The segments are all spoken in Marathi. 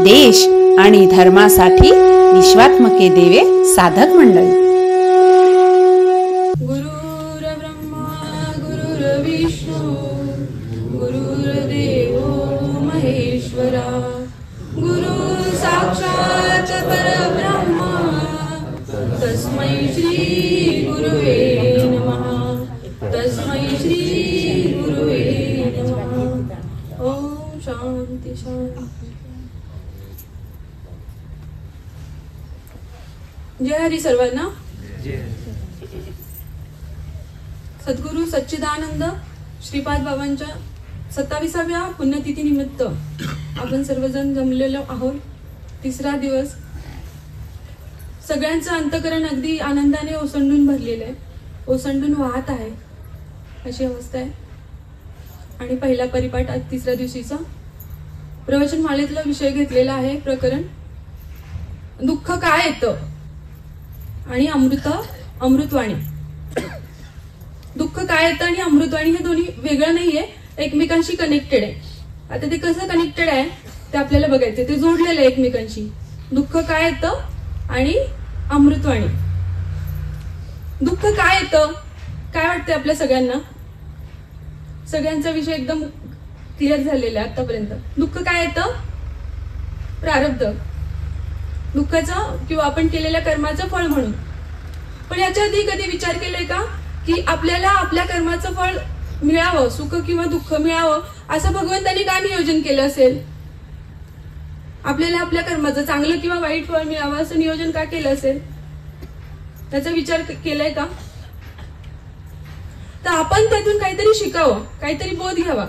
देश आणि धर्मासाठी विश्वात्मके देवे साधक मंडळ। गुरुर ब्रह्मा गुरुर्विष्णू गुरुर्देवो महेश्वरा गुरु साक्षात परब्रह्म तस्मै श्री गुरुवे नमः तस्मै श्री गुरुवे नमः। ओम शांती शांती। जय हरी सर्वांना। सद्गुरु सच्चिदानंद श्रीपाद बाबांच्या 27व्या पुण्यतिथी निमित्त आपण सर्वजण जमलेलो आहोत। तिसरा दिवस। सगळ्यांचं अंतकरण अगदी आनंदाने ओसंडून भरलेलं आहे, ओसंडून वाहत आहे अशी अवस्था आहे। आणि पहिला परिपाठ आज तिसऱ्या दिवशीचा प्रवचन मालेतला विषय घेतलेला आहे प्रकरण दुःख काय येतं आणि अमृतवाणी। दुःख काय येतं आणि अमृतवाणी हे दोन्ही वेगळं नाहीये, एकमेकांशी कनेक्टेड आहे। आता ते कसं कनेक्टेड आहे ते आपल्याला बघायचं, ते जोडलेलं आहे एकमेकांशी। दुःख काय येतं आणि अमृतवाणी। दुःख काय येतं, काय वाटतंय आपल्या सगळ्यांना? सगळ्यांचा विषय एकदम क्लिअर झालेला आहे आतापर्यंत। दुःख काय येतं? प्रारब्ध, दुःखाचं किंवा आपण केलेल्या कर्माचं फळ म्हणून। पण याच्या आधी कधी विचार केलाय का की आपल्याला आपल्या कर्माचं फळ मिळावं, सुख किंवा दुःख मिळावं असं भगवंताने का नियोजन केलं असेल? आपल्याला आपल्या कर्माचं चांगलं किंवा वाईट फळ मिळावं असं नियोजन का केलं असेल? त्याचा विचार केलाय का? तर आपण त्यातून काहीतरी शिकावं, काहीतरी बोध घ्यावा,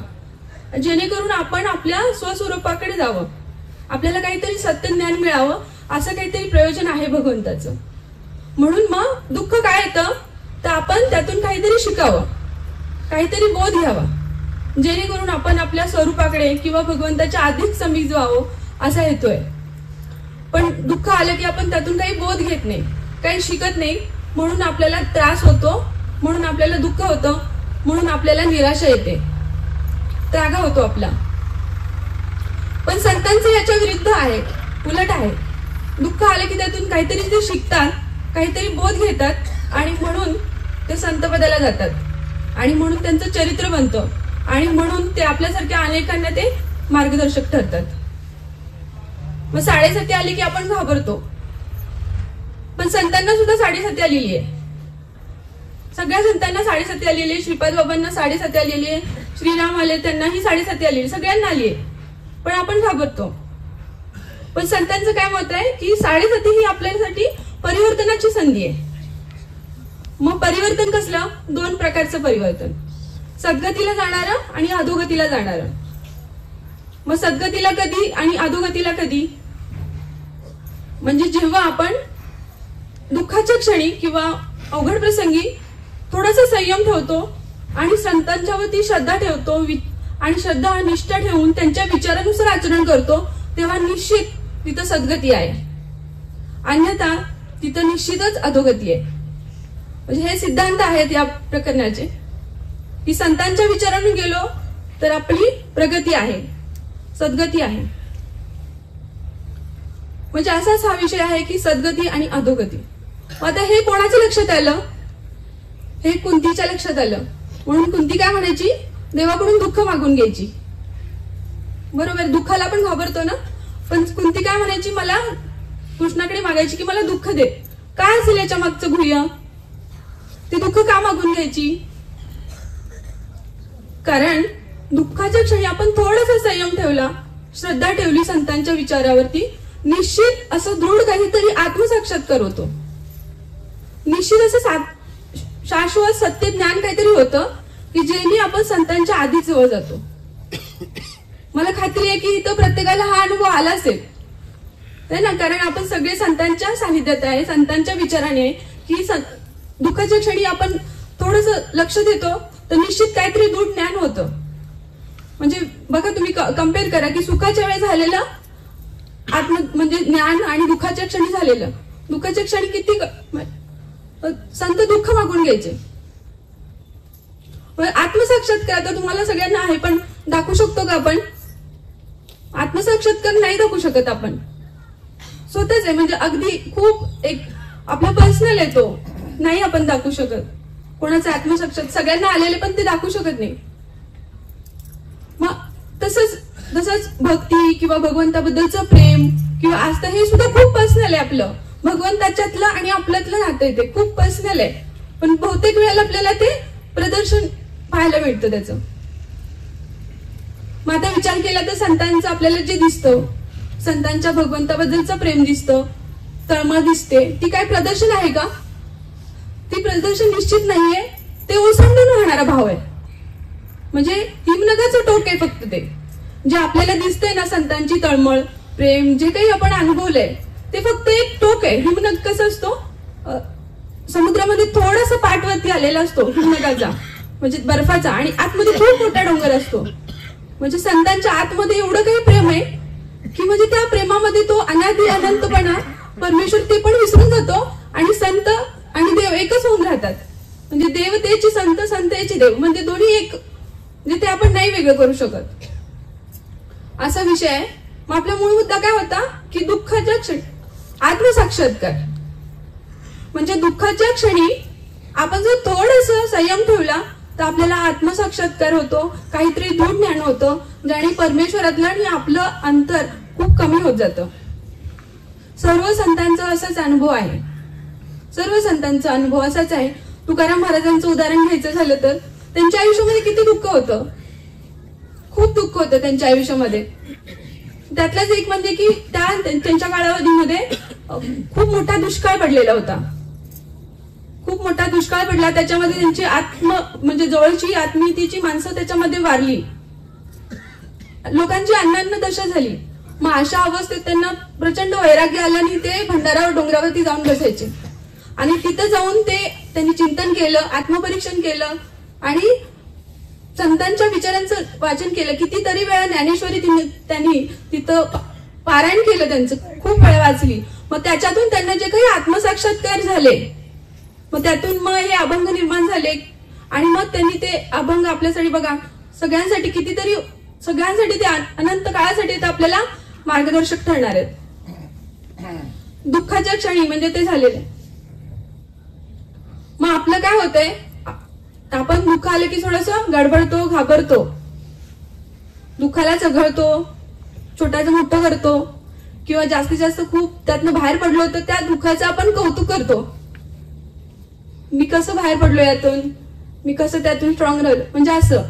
जेणेकरून आपण आपल्या स्वस्वरूपाकडे जावं, आपल्याला काहीतरी सत्य ज्ञान मिळावं असं काहीतरी प्रयोजन आहे भगवंताचं। म्हणून मग दुःख काय येतं तर आपण त्यातून काहीतरी शिकावं, काहीतरी बोध घ्यावा, जेणेकरून आपण आपल्या स्वरूपाकडे किंवा भगवंताच्या अधिक समीप जावं असा हेतूय। पण दुःख आलं की आपण त्यातून काही बोध घेत नाही, काही शिकत नाही, म्हणून आपल्याला त्रास होतो, म्हणून आपल्याला दुःख होतं, म्हणून आपल्याला निराशा येते, त्रागा होतो आपला। पण संतांचं याच्या विरुद्ध आहे, उलट आहे। दुःख आले की त्यातून काहीतरी ते शिकतात, काहीतरी बोध घेतात आणि म्हणून ते संतपदाला जातात आणि म्हणून त्यांचं चरित्र बनतं आणि म्हणून ते आपल्यासारख्या अनेकांना ते मार्गदर्शक ठरतात। मग साडेसाती आली की आपण घाबरतो, पण संतांना सुद्धा साडेसाती आलेली आहे। सगळ्या संतांना साडेसाती आलेली आहे, श्रीपाद बाबांना साडेसाती आलेली आहे, श्रीराम आले त्यांनाही साडेसाती आलेली, सगळ्यांना आली आहे, पण आपण घाबरतो। पण संतांचं काय मत आहे की साडेसाती ही आपल्यासाठी परिवर्तनाची संधी आहे। मग परिवर्तन कसलं? दोन प्रकारचं परिवर्तन, सद्गतीला जाणारं आणि अधोगतीला जाणारं। मग सद्गतीला कधी आणि अधोगतीला कधी? म्हणजे जेव्हा आपण दुःखाच्या क्षणी किंवा अवघड प्रसंगी थोडासा संयम ठेवतो आणि संतांच्या वरती श्रद्धा ठेवतो आणि श्रद्धा निष्ठा ठेवून त्यांच्या विचारानुसार आचरण करतो, तेव्हा निश्चित तिथं सद्गती आहे, अन्यथा तिथं निश्चितच अधोगती आहे। म्हणजे हे सिद्धांत आहेत या प्रकरणाचे की संतांच्या विचाराने गेलो तर आपली प्रगती आहे, सद्गती आहे। म्हणजे असाच हा विषय आहे की सद्गती आणि अधोगती। आता हे कोणाच्या लक्षात आलं? हे कुंतीच्या लक्षात आलं, म्हणून कुंती काय म्हणायची? देवाकडून दुःख मागून घ्यायची। बरोबर, दुःखाला आपण घाबरतो ना, पण कुंती काय म्हणायची? मला कृष्णाकडे मागायची की मला दुःख दे। काय असेल याच्या मागचं गुह्य? ते दुःख का मागून घ्यायची? कारण दुःखाच्या क्षणी आपण थोडासा संयम ठेवला, श्रद्धा ठेवली संतांच्या विचारावरती, निश्चित असं दृढ काहीतरी आत्मसाक्षात्कार होतो, निश्चित असं शाश्वत सत्य ज्ञान काहीतरी होतं की ज्याने आपण संतांच्या आधी जवळ जातो। मला खात्री आहे की इथं प्रत्येकाला हा अनुभव आला असेल ना, कारण आपण सगळे संतांच्या सानिध्यात आहे, संतांच्या विचाराने आहे की दुःखाच्या क्षणी आपण थोडस लक्ष देतो तर निश्चित काहीतरी दृढ ज्ञान होतं। म्हणजे बघा, तुम्ही कम्पेअर करा की सुखाच्या वेळी झालेलं म्हणजे ज्ञान आणि दुःखाच्या क्षणी झालेलं। दुःखाच्या क्षणी किती संत दुःख मागून घ्यायचे, आत्मसाक्षात्कार आता तुम्हाला सगळ्यांना आहे, पण दाखवू शकतो का आपण? आत्मसाक्षात्कार नाही दाखवू शकत आपण, स्वतःच आहे म्हणजे अगदी खूप एक आपला पर्सनल आहे तो, नाही आपण दाखवू शकत कोणाचा आत्मसाक्षात, सगळ्यांना आलेले पण ते दाखवू शकत नाही. मग तसंच भक्ती किंवा भगवंताबद्दलचं प्रेम किंवा आस्था हे सुद्धा खूप पर्सनल आहे आपलं, भगवंताच्यातलं आणि आपल्यातलं नातं आहे ते खूप पर्सनल आहे, पण बहुतेक वेळेला आपल्याला ते प्रदर्शन पाहायला मिळतं त्याचं. मग आता विचार केला तर संतांचं आपल्याला जे दिसतं, संतांच्या भगवंताबद्दलचं प्रेम दिसतं, तळमळ दिसते, ती काय प्रदर्शन आहे का? ती प्रदर्शन निश्चित नाहीये, ते ओसंडून वाहणारा भाव आहे. म्हणजे हिमनगाचं टोक आहे फक्त ते, जे आपल्याला दिसतंय ना संतांची तळमळ प्रेम जे काही आपण अनुभवलंय ते फक्त एक टोक आहे. हिमनग कसं असतो, समुद्रामध्ये थोडासा पाठवरती आलेला असतो हिमनगाचा म्हणजे बर्फाचा, आणि आतमध्ये खूप मोठा डोंगर असतो. म्हणजे संतांच्या आतमध्ये एवढं काही प्रेम आहे की म्हणजे त्या प्रेमामध्ये तो अनादि अनंतपणा परमेश्वर ते पण विसरून जातो आणि संत आणि देव एकच होऊन राहतात. म्हणजे देवतेची संत, संतेची देव, म्हणजे दोन्ही एक, म्हणजे ते आपण नाही वेगळं करू शकत असा विषय आहे. मग आपला मूळ मुद्दा काय होता की दुःखाच्या क्षणी आत्मसाक्षात्कार, म्हणजे दुःखाच्या क्षणी आपण जर थोडंसं संयम ठेवला तर आपल्याला आत्मसाक्षात्कार होतो, काहीतरी दूर ज्ञान होतं, ज्याने परमेश्वरातलं आणि आपलं अंतर खूप कमी होत जातं. सर्व संतांचा असाच अनुभव आहे, सर्व संतांचा अनुभव असाच आहे. तुकाराम महाराजांचं उदाहरण घ्यायचं झालं तर त्यांच्या आयुष्यामध्ये किती दुःख होतं, खूप दुःख होतं त्यांच्या आयुष्यामध्ये. त्यातलाच एक म्हणजे की त्यांच्या कालावधीमध्ये खूप मोठा दुष्काळ पडलेला होता, खूप मोठा दुष्काळ पडला. त्याच्यामध्ये त्यांची म्हणजे जवळची आत्मीयतेची माणसं त्याच्यामध्ये वारली, लोकांची अन्नान्न दशा झाली. मग अशा अवस्थेत त्यांना प्रचंड वैराग्य आलं आणि ते भंडारावर डोंगरावरती जाऊन बसायचे आणि तिथं जाऊन त्यांनी चिंतन केलं, आत्मपरीक्षण केलं आणि संतांच्या विचारांचं वाचन केलं. कितीतरी वेळा ज्ञानेश्वरी त्यांनी तिथं पारायण केलं, त्यांचं खूप वेळा वाचली. मग त्याच्यातून त्यांना जे काही आत्मसाक्षात्कार झाले, मग त्यातून मग हे अभंग निर्माण झाले आणि मग त्यांनी ते अभंग आपल्यासाठी बघा सगळ्यांसाठी कितीतरी, सगळ्यांसाठी ते अनंत काळासाठी ते आपल्याला मार्गदर्शक ठरणार आहेत. दुःखाच्या क्षणी म्हणजे ते झालेले. मग आपलं काय होतंय, आपण दुःख आलं की थोडंसं गडबडतो, घाबरतो, दुःखाला चघळतो, छोट्याचं मोठं करतो किंवा जास्तीत जास्त खूप त्यातनं बाहेर पडलो तर त्या दुःखाचं आपण कौतुक करतो. मी कसं बाहेर पडलो यातून, मी कसं त्यातून स्ट्रॉंग राहिलो, म्हणजे असं.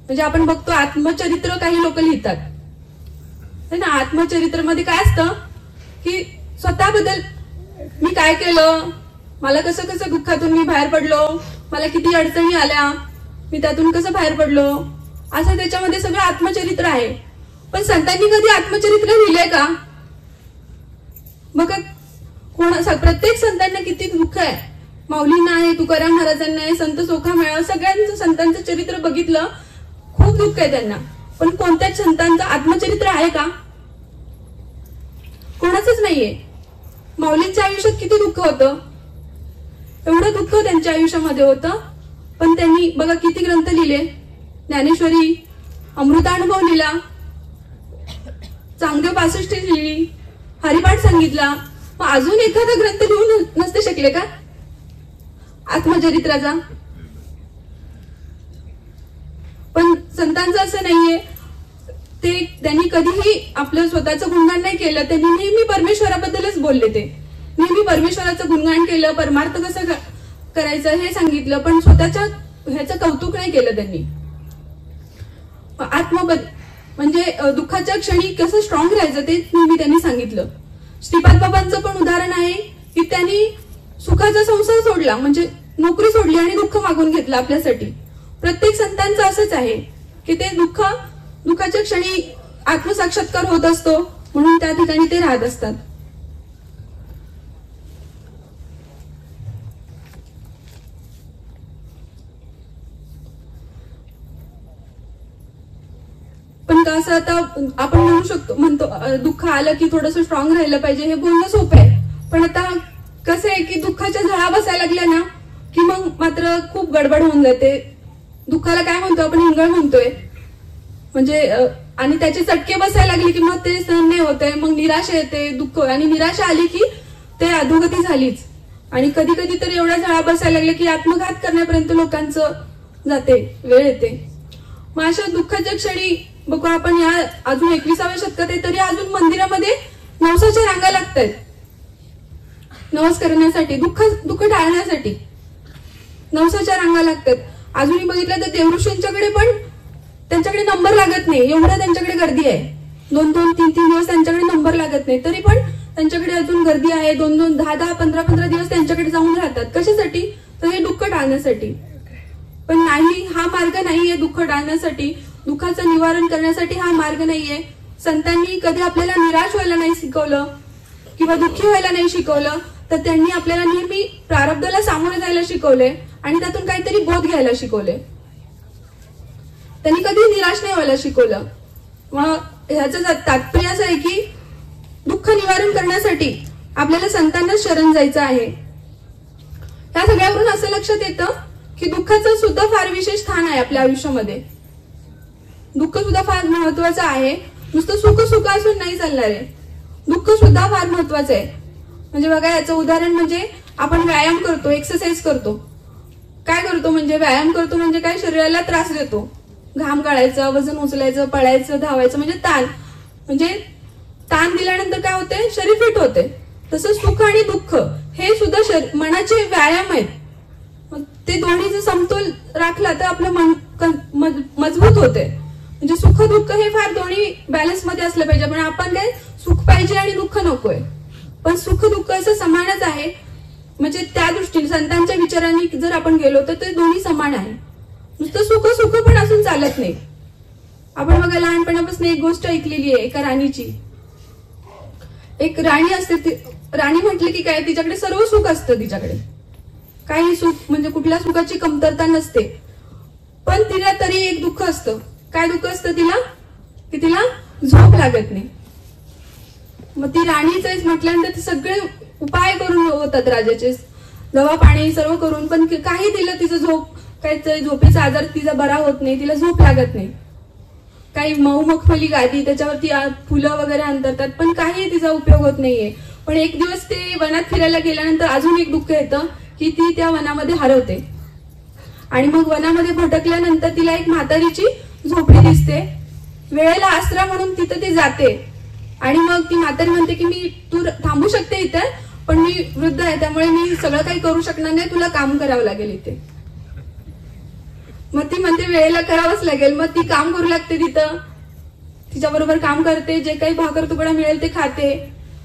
म्हणजे आपण बघतो आत्मचरित्र काही लोक लिहितात ना, आत्मचरित्रमध्ये काय असतं की स्वतःबद्दल मी काय केलं, मला कसं कसं दुःखातून मी बाहेर पडलो, मला किती अडचणी आल्या, मी त्यातून कसं बाहेर पडलो, असं त्याच्यामध्ये सगळं आत्मचरित्र आहे. पण संतांनी कधी आत्मचरित्र लिहिलंय का? मग प्रत्येक संतांना किती दुःख आहे, माऊलींना आहे, तुकाराम महाराजांना आहे, संत सोखामेळा, सगळ्यांचं संतांचं चरित्र बघितलं, खूप दुःख आहे त्यांना. पण कोणत्याच संतांचं आत्मचरित्र आहे का? कोणाचंच नाहीये. माऊलींच्या आयुष्यात किती दुःख होतं, एवढं दुःख त्यांच्या आयुष्यामध्ये होतं, पण त्यांनी बघा किती ग्रंथ लिहिले, ज्ञानेश्वरी, अमृतानुभव लिहिला, चांगदेव 65 लिहिली, हरिपाठ सांगितला. मग अजून एखादा ग्रंथ लिहून नसते शकले का आत्मचरित्राचा? पण संतांचं असं नाहीये, त्यांनी कधीही आपलं स्वतःचं गुणगान नाही केलं, त्यांनी नेहमी परमेश्वराबद्दलच बोलले, ते नेहमी परमेश्वराचं गुणगान केलं, परमार्थ कसं करायचं हे सांगितलं, पण स्वतःच्या ह्याचं कौतुक नाही केलं त्यांनी. म्हणजे दुःखाच्या क्षणी कसं स्ट्रॉंग राहायचं ते नेहमी त्यांनी सांगितलं. श्रीपाद बाबांचं पण उदाहरण आहे की त्यांनी सुखाचा संसार सोडला, म्हणजे नोकरी सोडली आणि दुःख मागून घेतलं आपल्यासाठी. प्रत्येक संतांचं असंच आहे की ते दुःखाच्या क्षणी आत्मसाक्षात्कार होत असतो, म्हणून त्या ठिकाणी ते राहत असतात. पण कसं आता आपण म्हणतो दुःख आलं की थोडंसं स्ट्रॉंग राहिलं पाहिजे, हे बोलणं सोपं आहे. पण आता कसं आहे की दुःखाच्या झळा बसायला लागल्या ना की मग मात्र खूप गडबड होऊन जाते. दुःखाला काय म्हणतो आपण, हिंगळ म्हणतोय. म्हणजे आणि त्याचे चटके बसायला लागले की मग ते सहन नाही होते, मग निराशा येते, दुःख, आणि निराशा आली की ते अधोगती झालीच. आणि कधी कधी तर एवढा झळा बसायला लागले की आत्मघात करण्यापर्यंत लोकांचं जाते, वेळ येते. मग अशा दुःखाच्या क्षणी बघू आपण या अजून 21व्या शतकात आहे तरी अजून मंदिरामध्ये नवसाच्या रांगा लागतायत नवस करण्यासाठी, दुःख टाळण्यासाठी नवसाच्या रांगा लागतात. अजूनही बघितलं तर देवऋषींच्याकडे पण त्यांच्याकडे नंबर लागत नाही, एवढं त्यांच्याकडे गर्दी आहे. 2-2, 3-3 दिवस त्यांच्याकडे नंबर लागत नाही, तरी पण त्यांच्याकडे अजून गर्दी आहे. 2-2, 10-10, 15-15 दिवस त्यांच्याकडे जाऊन राहतात. कशासाठी? तर हे दुःख टाळण्यासाठी. पण नाही, हा मार्ग नाहीये दुःख टाळण्यासाठी, दुःखाचं निवारण करण्यासाठी हा मार्ग नाहीये. संतांनी कधी आपल्याला निराश व्हायला नाही शिकवलं किंवा दुःखी व्हायला नाही शिकवलं, तर त्यांनी आपल्याला नेहमी प्रारब्धाला सामोरे जायला शिकवले आणि त्यातून काहीतरी बोध घ्यायला शिकवले. त्यांनी कधी निराश नाही व्हायला शिकवलं. मग ह्याचं तात्पर्य असं आहे की दुःख निवारण करण्यासाठी आपल्याला संतांना शरण जायचं आहे. या सगळ्यावरून असं लक्षात येतं की दुःखाचं सुद्धा फार विशेष स्थान आहे आपल्या आयुष्यामध्ये. दुःख सुद्धा फार महत्वाचं आहे. नुसतं सुख असून नाही चालणार आहे, दुःख सुद्धा फार महत्वाचं आहे. म्हणजे बघा, याचं उदाहरण म्हणजे आपण व्यायाम करतो, एक्सरसाइज करतो. काय करतो म्हणजे व्यायाम करतो म्हणजे काय, शरीराला त्रास देतो, घाम गाळायचं, वजन उचलायचं, पळायचं, धावायचं, म्हणजे ताण दिल्यानंतर काय होते, शरीर फिट होते. तसं सुख आणि दुःख हे सुद्धा मनाचे व्यायाम आहेत. ते दोन्हीचा समतोल राखला तर आपलं मन मजबूत होते. म्हणजे सुख दुःख हे फार दोन्ही बॅलन्स मध्ये असलं पाहिजे. पण आपण काय, सुख पाहिजे आणि दुःख नकोय. पण सुख दुःख असं समानच आहे. म्हणजे त्या दृष्टीने संतांच्या विचारांनी जर आपण गेलो तर ते दोन्ही समान आहे. नुसतं सुख पण असून चालत नाही. आपण बघा, लहानपणापासून एक गोष्ट ऐकलेली आहे एका राणीची. एक राणी असते, राणी म्हटली की काय, तिच्याकडे सर्व सुख असतं, तिच्याकडे काही सुख म्हणजे कुठल्या सुखाची कमतरता नसते. पण तिला तरी एक दुःख असतं. काय दुःख असतं तिला? की तिला झोप लागत नाही. मग ती राणीच म्हटल्यानंतर सगळे उपाय करून होतात राजाचे, दवा पाणी सर्व करून, पण काही तिला तिचं काय झोपेचा आजार तिचा बरा होत नाही, तिला झोप लागत नाही. काही मऊ मखमली गादी, त्याच्यावरती फुलं वगैरे अंतरतात, पण काही तिचा उपयोग होत नाहीये. पण एक दिवस ते वनात फिरायला गेल्यानंतर अजून एक दुःख येतं की ती त्या वनामध्ये हरवते. आणि मग वनामध्ये भटकल्यानंतर तिला एक म्हातारीची झोपडी दिसते. वेळेला आसरा म्हणून तिथं ती जाते. आणि मग ती म्हातारी म्हणते की तू थांबू शकते इथे, पण मी वृद्ध आहे, त्यामुळे मी सगळं काही करू शकणार नाही, तुला काम करावं लागेल इथे. मग ती म्हणते वेळेला करावंच लागेल. मग ती काम करू लागते तिथं, तिच्याबरोबर काम करते, जे काही भाकर तुकडा मिळेल ते खाते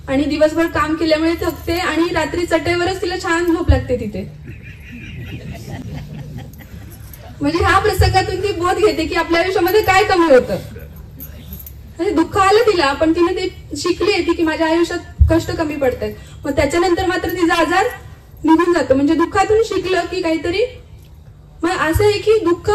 आणि दिवसभर काम केल्यामुळे थकते आणि रात्री चटईवरच तिला छान झोप लागते तिथे. म्हणजे ह्या प्रसंगातून ती बोध घेते की आपल्या आयुष्यामध्ये काय कमी होतं. दुःख आलं तिला, पण तिने ते शिकली आहे की माझ्या आयुष्यात कष्ट कमी पडतात. मग त्याच्यानंतर मात्र तिचा आजार निघून जातो. म्हणजे दुःखातून शिकलं की काहीतरी. मग असं आहे की दुःख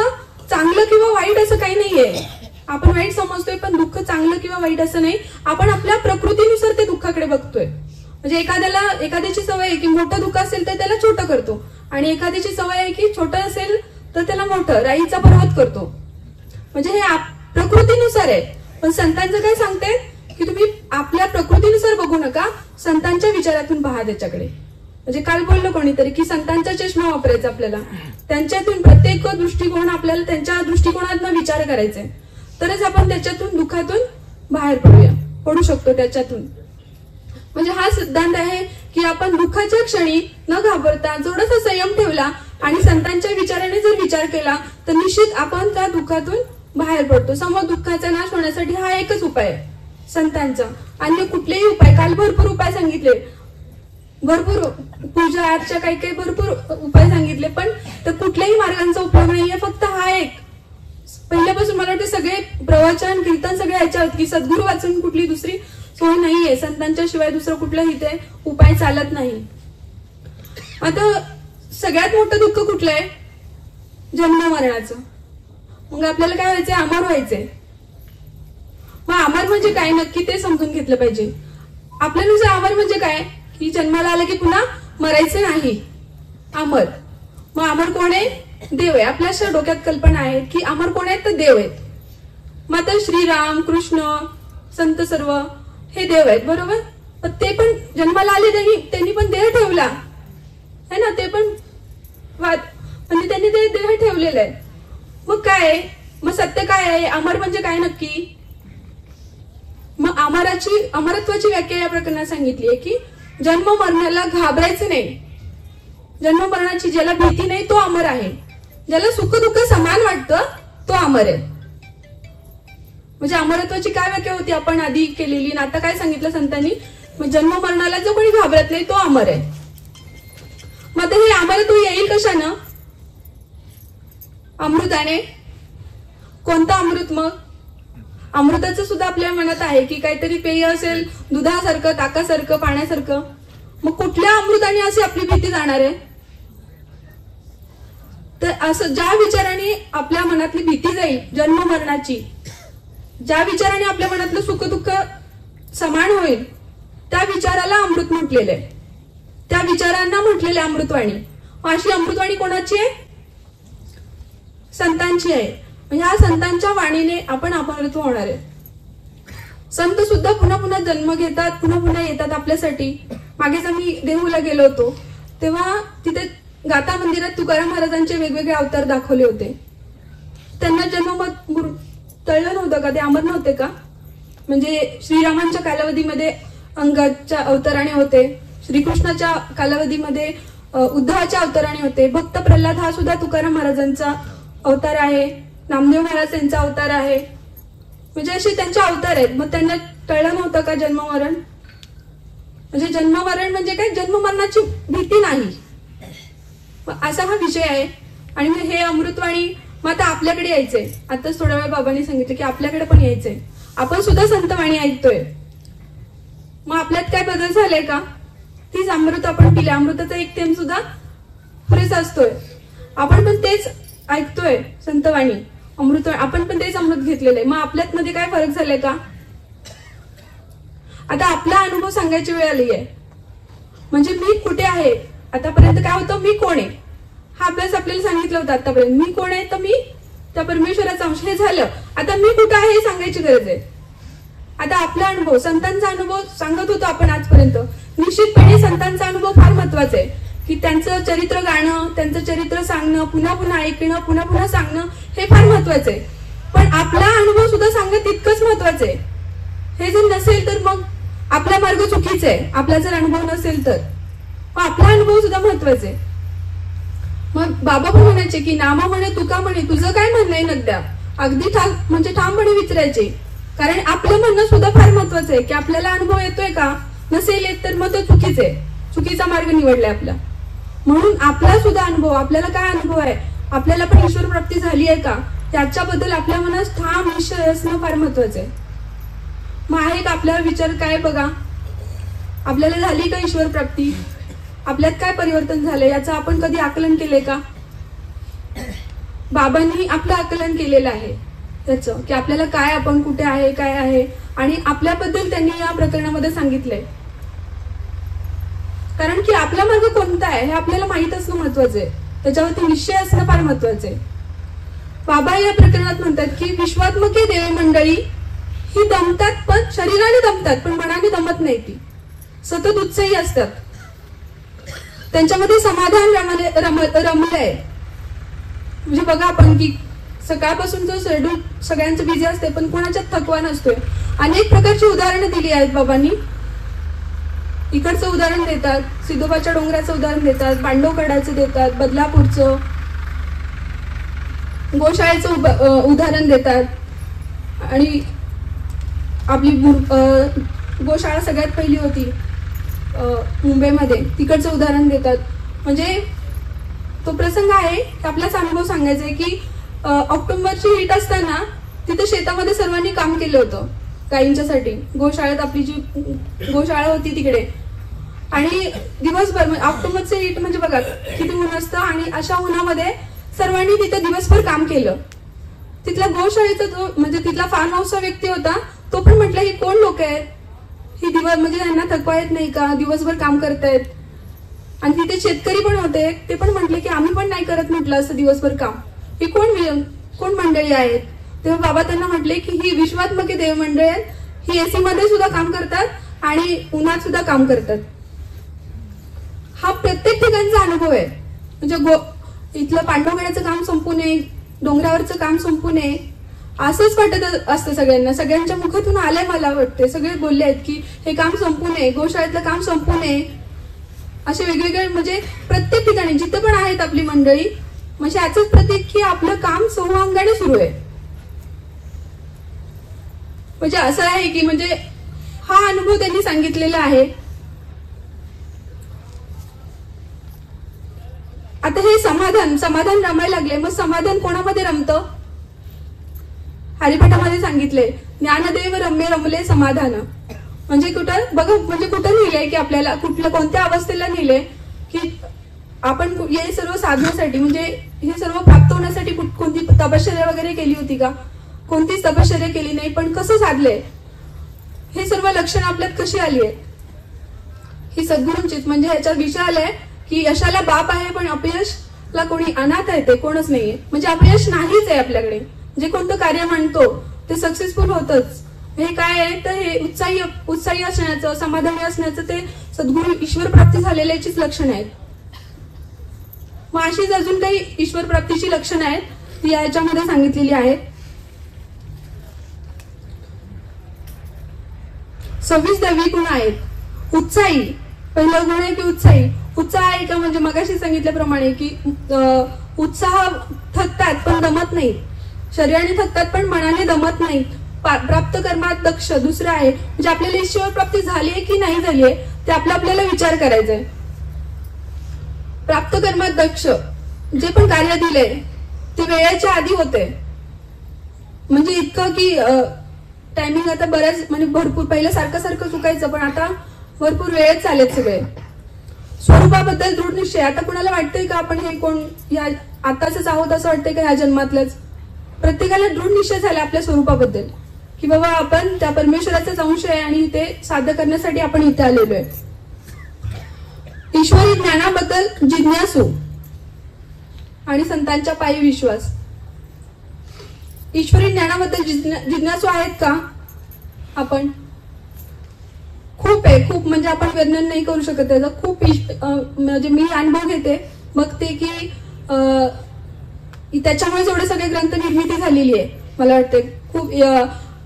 चांगलं किंवा वाईट असं काही नाहीये. आपण वाईट समजतोय, पण दुःख चांगलं किंवा वाईट असं नाही. आपण आपल्या प्रकृतीनुसार ते दुःखाकडे बघतोय. म्हणजे एखाद्याची सवय आहे की मोठं दुःख असेल तर त्याला छोटं करतो, आणि एखाद्याची सवय आहे की छोटं असेल तर त्याला मोठं, राईचा पर्वत करतो. म्हणजे हे प्रकृतीनुसार आहे. पण संतांचं काय सांगते की तुम्ही आपल्या प्रकृतीनुसार बघू नका, संतांच्या विचारातून पहा त्याच्याकडे. म्हणजे काल बोललो कोणीतरी की संतांचा चष्मा वापरायचा आपल्याला, त्यांच्यातून प्रत्येक दृष्टिकोन आपल्याला त्यांच्या दृष्टिकोनातून विचार करायचे, तरच आपण त्याच्यातून दुःखातून बाहेर पडू शकतो त्याच्यातून. म्हणजे हा सिद्धांत आहे की आपण दुःखाच्या क्षणी न घाबरता थोडासा संयम ठेवला आणि संतांच्या विचाराने जर विचार केला तर निश्चित आपण त्या दुःखातून बाहेर पडतो. समोर दुःखाचा नाश होण्यासाठी हा एकच उपाय आहे संतांचा. अन्य कुठलेही उपाय, काल भरपूर उपाय सांगितले, भरपूर पूजा अर्चा काही भरपूर उपाय सांगितले, पण तर कुठल्याही मार्गांचा उपयोग नाहीये. फक्त हा एक. पहिल्यापासून मला वाटतं सगळे प्रवचन कीर्तन सगळे याच्यात की सद्गुरू वाचून कुठली दुसरी सोय नाहीये. संतांच्या शिवाय दुसरं कुठलं इथे उपाय चालत नाही. आता सगळ्यात मोठं दुःख कुठलं आहे? जन्म मरणाचं. मग आपल्याला काय व्हायचंय? अमर व्हायचंय. मग अमर म्हणजे काय नक्की ते समजून घेतलं पाहिजे. आपल्यानुसार अमर म्हणजे काय की जन्माला आलं की पुन्हा मरायचं नाही, अमर. मग अमर कोण आहे? देव आहे. आपल्या डोक्यात कल्पना आहे की अमर कोण आहेत? तर देव आहेत. मग आता श्रीराम कृष्ण संत सर्व हे देव आहेत बरोबर, पण ते पण जन्माला आले त्यांनी पण देह ठेवला है ना, ते पण म्हणजे त्यांनी ते देह ठेवलेलं आहे. मग काय, मग सत्य काय आहे, अमर म्हणजे काय नक्की. मग अमरत्वाची व्याख्या या प्रकरणात सांगितली आहे की जन्म मरणाला घाबरायचं नाही. जन्म मरणाची ज्याला भीती नाही तो अमर आहे. ज्याला सुख दुःख समान वाटतं तो अमर आहे. म्हणजे अमरत्वाची काय व्याख्या होती आपण आधी केलेली, आणि आता काय सांगितलं संतांनी, मग जन्म मरणाला जो कोणी घाबरत नाही तो अमर आहे. मग आता हे अमरत्व येईल कशानं, अमृताने. कोणतं अमृत, मग अमृताचं सुद्धा आपल्या मनात आहे की काहीतरी पेय असेल दुधासारखं, ताकासारखं, पाण्यासारखं. मग कुठल्या अमृताने अशी आपली भीती जाणार आहे. तर असं ज्या विचाराने आपल्या मनातली भीती जाईल जन्म मरणाची, ज्या विचाराने आपल्या मनातलं सुख दुःख समान होईल, त्या विचाराला अमृत म्हटलेलं आहे. त्या विचारांना म्हटलेलं आहे अमृतवाणी. अशी अमृतवाणी कोणाची आहे, संतांची आहे. ह्या संतांच्या वाणीने आपण अमृत होणार आहे. संत सुद्धा पुन्हा पुन्हा जन्म घेतात, पुन्हा पुन्हा येतात आपल्यासाठी. मागेच आम्ही देहूला गेलो होतो तेव्हा तिथे गाथा मंदिरात तुकाराम महाराजांचे वेगवेगळे अवतार दाखवले होते. त्यांना जन्म टळलं नव्हतं का, ते अमर नव्हते का. म्हणजे श्रीरामांच्या कालावधीमध्ये अंगाच्या अवताराने होते, श्रीकृष्णाच्या कालावधीमध्ये उद्धवाच्या अवताराने होते, भक्त प्रल्हाद हा सुद्धा तुकाराम महाराजांचा अवतार आहे, नामदेव महाराज यांचा अवतार आहे. म्हणजे असे त्यांचे अवतार आहेत. मग त्यांना टळलं नव्हतं का जन्म मरण. म्हणजे जन्म मरण म्हणजे काय, जन्म मरणाची भीती नाही, असा हा विषय आहे. आणि मग हे अमृतवाणी मग आता आपल्याकडे यायचंय. आताच थोड्या वेळ बाबांनी सांगितलं की आपल्याकडे पण यायचंय, आपण सुद्धा संतवाणी ऐकतोय. मग आपल्यात काय बदल झालाय का, तीच अमृत आपण पिले, अमृताचा एक थेंब सुद्धा पुरेसा असतोय. आपण पण तेच ऐकतोय संतवाणी, अमृत, आपण पण तेच अमृत घेतलेलं आहे. मग आपल्यात मध्ये काय फरक झालाय का. आता आपला अनुभव सांगायची वेळ आली आहे. म्हणजे मी कुठे आहे, आतापर्यंत काय होतं, मी कोण आहे हा अभ्यास आपल्याला सांगितला होता आतापर्यंत. मी कोण आहे, तर मी त्या परमेश्वराचा अंश, हे झालं. आता मी कुठं आहे हे सांगायची गरज आहे. आता आपला अनुभव, संतांचा अनुभव सांगत होतो आपण आजपर्यंत. निश्चितपणे संतांचा अनुभव फार महत्वाचा आहे की त्यांचं चरित्र गाणं, त्यांचं चरित्र सांगणं, पुन्हा पुन्हा ऐकणं, पुन्हा पुन्हा सांगणं, हे फार महत्वाचं आहे. पण आपला अनुभव सुद्धा सांगणं तितकंच महत्वाचं आहे. हे जर नसेल तर मग आपला मार्ग चुकीचा आहे. आपला जर अनुभव नसेल तर आपला अनुभव सुद्धा महत्वाचा आहे. मग बाबा पण म्हणायचे की नामा म्हणे तुका म्हणे, तुझं काय म्हणणं आहे नद्या, अगदी म्हणजे ठामपणे विचारायचे. कारण आपलं म्हणणं सुद्धा फार महत्वाचं आहे की आपल्याला अनुभव येतोय का, नसेल येत तर मग तो चुकीचा आहे, चुकीचा मार्ग निवडलाय आपला. म्हणून आपला सुद्धा अनुभव, आपल्याला काय अनुभव आहे, आपल्याला पण ईश्वर प्राप्ती झाली आहे का, त्याच्याबद्दल आपल्या मनात ठाम निश्चय असणं फार महत्वाचं आहे. मग आहे का आपला विचार काय, बघा आपल्याला झाली का ईश्वर प्राप्ती, आपल्यात काय परिवर्तन झालंय याचं आपण कधी आकलन केलंय का. बाबांनी आपलं आकलन केलेलं आहे त्याचं की आपल्याला काय, आपण कुठे आहे, काय आहे, आणि आपल्याबद्दल त्यांनी या प्रकरणामध्ये सांगितलंय. कारण की आपला मार्ग कोणता आहे हे आपल्याला माहित असणं महत्वाचं आहे, त्याच्यावरती निश्चय असणं फार महत्वाचं आहे. बाबा या प्रकरणात म्हणतात की विश्वात्मके देव मंडळी ही दमतात, पण शरीराने दमतात पण मनाने दमत नाही. ती सतत उत्साही असतात, त्यांच्यामध्ये समाधान रमलंय. म्हणजे बघा आपण की सकाळपासून जो शेड्यूल सगळ्यांचं बिझी असते पण कोणाच्यात थकवा नसतोय. अनेक प्रकारची उदाहरणं दिली आहेत बाबांनी. इकडचं उदाहरण देतात, सिद्धोबाच्या डोंगराचं उदाहरण देतात, बांडवकडाचं देतात, बदलापूरचं, गोशाळेचं उदाहरण देतात. आणि आपली गोशाळा सगळ्यात पहिली होती मुंबईमध्ये, तिकडचं उदाहरण देतात. म्हणजे तो प्रसंग आहे आपलाच अनुभव सांगायचा आहे की ऑक्टोबरची हीट असताना तिथे शेतामध्ये सर्वांनी काम केलं होतं गायींच्यासाठी. गोशाळेत आपली जी गोशाळा होती तिकडे, आणि दिवसभर ऑक्टोबरचं हीट म्हणजे बघा किती ऊन असतं, आणि अशा उन्हामध्ये सर्वांनी तिथे दिवसभर काम केलं. तिथल्या गोशाळेचा जो म्हणजे तिथला फार्म हाऊसचा व्यक्ती होता तो पण म्हटलं ही कोण लोक आहेत, ही दिवस म्हणजे यांना थकवा येत नाही का, दिवसभर काम करतायत. आणि तिथे शेतकरी पण होते, ते पण म्हटले की आम्ही पण नाही करत म्हटलं असं दिवसभर काम, ही कोण मंडळी आहेत. तेव्हा बाबा त्यांना म्हटले की ही विश्वात्मके देव मंडळ आहेत, ही एसी मध्ये सुद्धा काम करतात आणि उन्हात सुद्धा काम करतात. हा प्रत्येक ठिकाणचा अनुभव आहे. म्हणजे इथलं पांडवगडाचं काम संपू नये, डोंगरावरचं काम संपू नये असंच वाटत असतं सगळ्यांना. सगळ्यांच्या मुखातून आलंय मला वाटते, सगळे बोलले आहेत की हे काम संपू नये, गोशाळेतलं काम संपू नये. असे वेगवेगळे म्हणजे प्रत्येक ठिकाणी जिथं पण आहेत आपली मंडळी, म्हणजे याचंच प्रतीक की आपलं काम सौहांगाने सुरू आहे. म्हणजे असं आहे की म्हणजे हा अनुभव त्यांनी सांगितलेला आहे. आता हे समाधान रमायला लागले. मग समाधान कोणामध्ये रमतं? हरिपाठामध्ये सांगितले ज्ञानदेव रम्य रमले समाधान. म्हणजे कुठं बघा, म्हणजे कुठं लिहिलंय की आपल्याला कोणत्या अवस्थेला लिहिलंय की आपण हे सर्व साधण्यासाठी म्हणजे हे सर्व प्राप्त होण्यासाठी कोणती तपश्चर्या वगैरे केली होती का? कोणतीच तपश्चर्या केली नाही. पण कसं साधलंय? हे सर्व लक्षणं आपल्यात कशी आली आहेत? ही सद्गुरूंचीच. म्हणजे ह्याच्यात विषय आलाय की यशाला बाप आहे पण अपयशला कोणी अनाथ आहे, ते कोणच नाहीये. म्हणजे अपयश नाहीच आहे आपल्याकडे. जे कोणतं कार्य म्हणतो ते सक्सेसफुल होतच. हे काय आहे तर हे उत्साही असण्याचं, समाधानी असण्याचं ते सद्गुरू ईश्वर प्राप्ती झालेल्याचीच लक्षणं आहेत. मग अशीच अजून काही ईश्वर प्राप्तीची लक्षणं आहेत ती याच्यामध्ये सांगितलेली आहेत. 26 गुण आहेत. उत्साही, पहिला गुण आहे की उत्साही. उत्साह आहे का? म्हणजे मगाशी सांगितल्याप्रमाणे की उत्साह थकतात पण दमत नाहीत, शरीराने थकतात पण मनाने दमत नाहीत. प्राप्त कर्मात दक्ष. दुसरं आहे म्हणजे आपल्याला ईश्वर प्राप्ती झाली आहे की नाही झाली आहे ते आपल्याला विचार करायचा आहे. प्राप्त कर्मात दक्ष. जे पण कार्य दिलंय ते वेळेच्या आधी होते. म्हणजे इतकं की टायमिंग आता बऱ्याच म्हणजे भरपूर, पहिलं सारखं चुकायचं पण आता भरपूर वेळेत चालेल सगळे. स्वरूपाबद्दल दृढ निश्चय. आता कुणाला वाटतंय का आपण हे कोण या आताच आहोत असं वाटतंय का? ह्या जन्मातलंच. प्रत्येकाला दृढ निश्चय झाला आपल्या स्वरूपाबद्दल की बाबा आपण त्या परमेश्वराचाच अंश आहे आणि ते साध्य करण्यासाठी आपण इथे आलेलो आहे. ईश्वरी ज्ञानाबद्दल जिज्ञासू आणि संतांच्या पायी विश्वास. ईश्वरी ज्ञानाबद्दल जिज्ञासू आहेत का आपण? खूप आहे, खूप. म्हणजे आपण वर्णन नाही करू शकत त्याचं. खूप म्हणजे मी अनुभव घेते बघते की त्याच्यामुळे एवढे सगळे ग्रंथ निर्मिती झालेली आहे. मला वाटते खूप.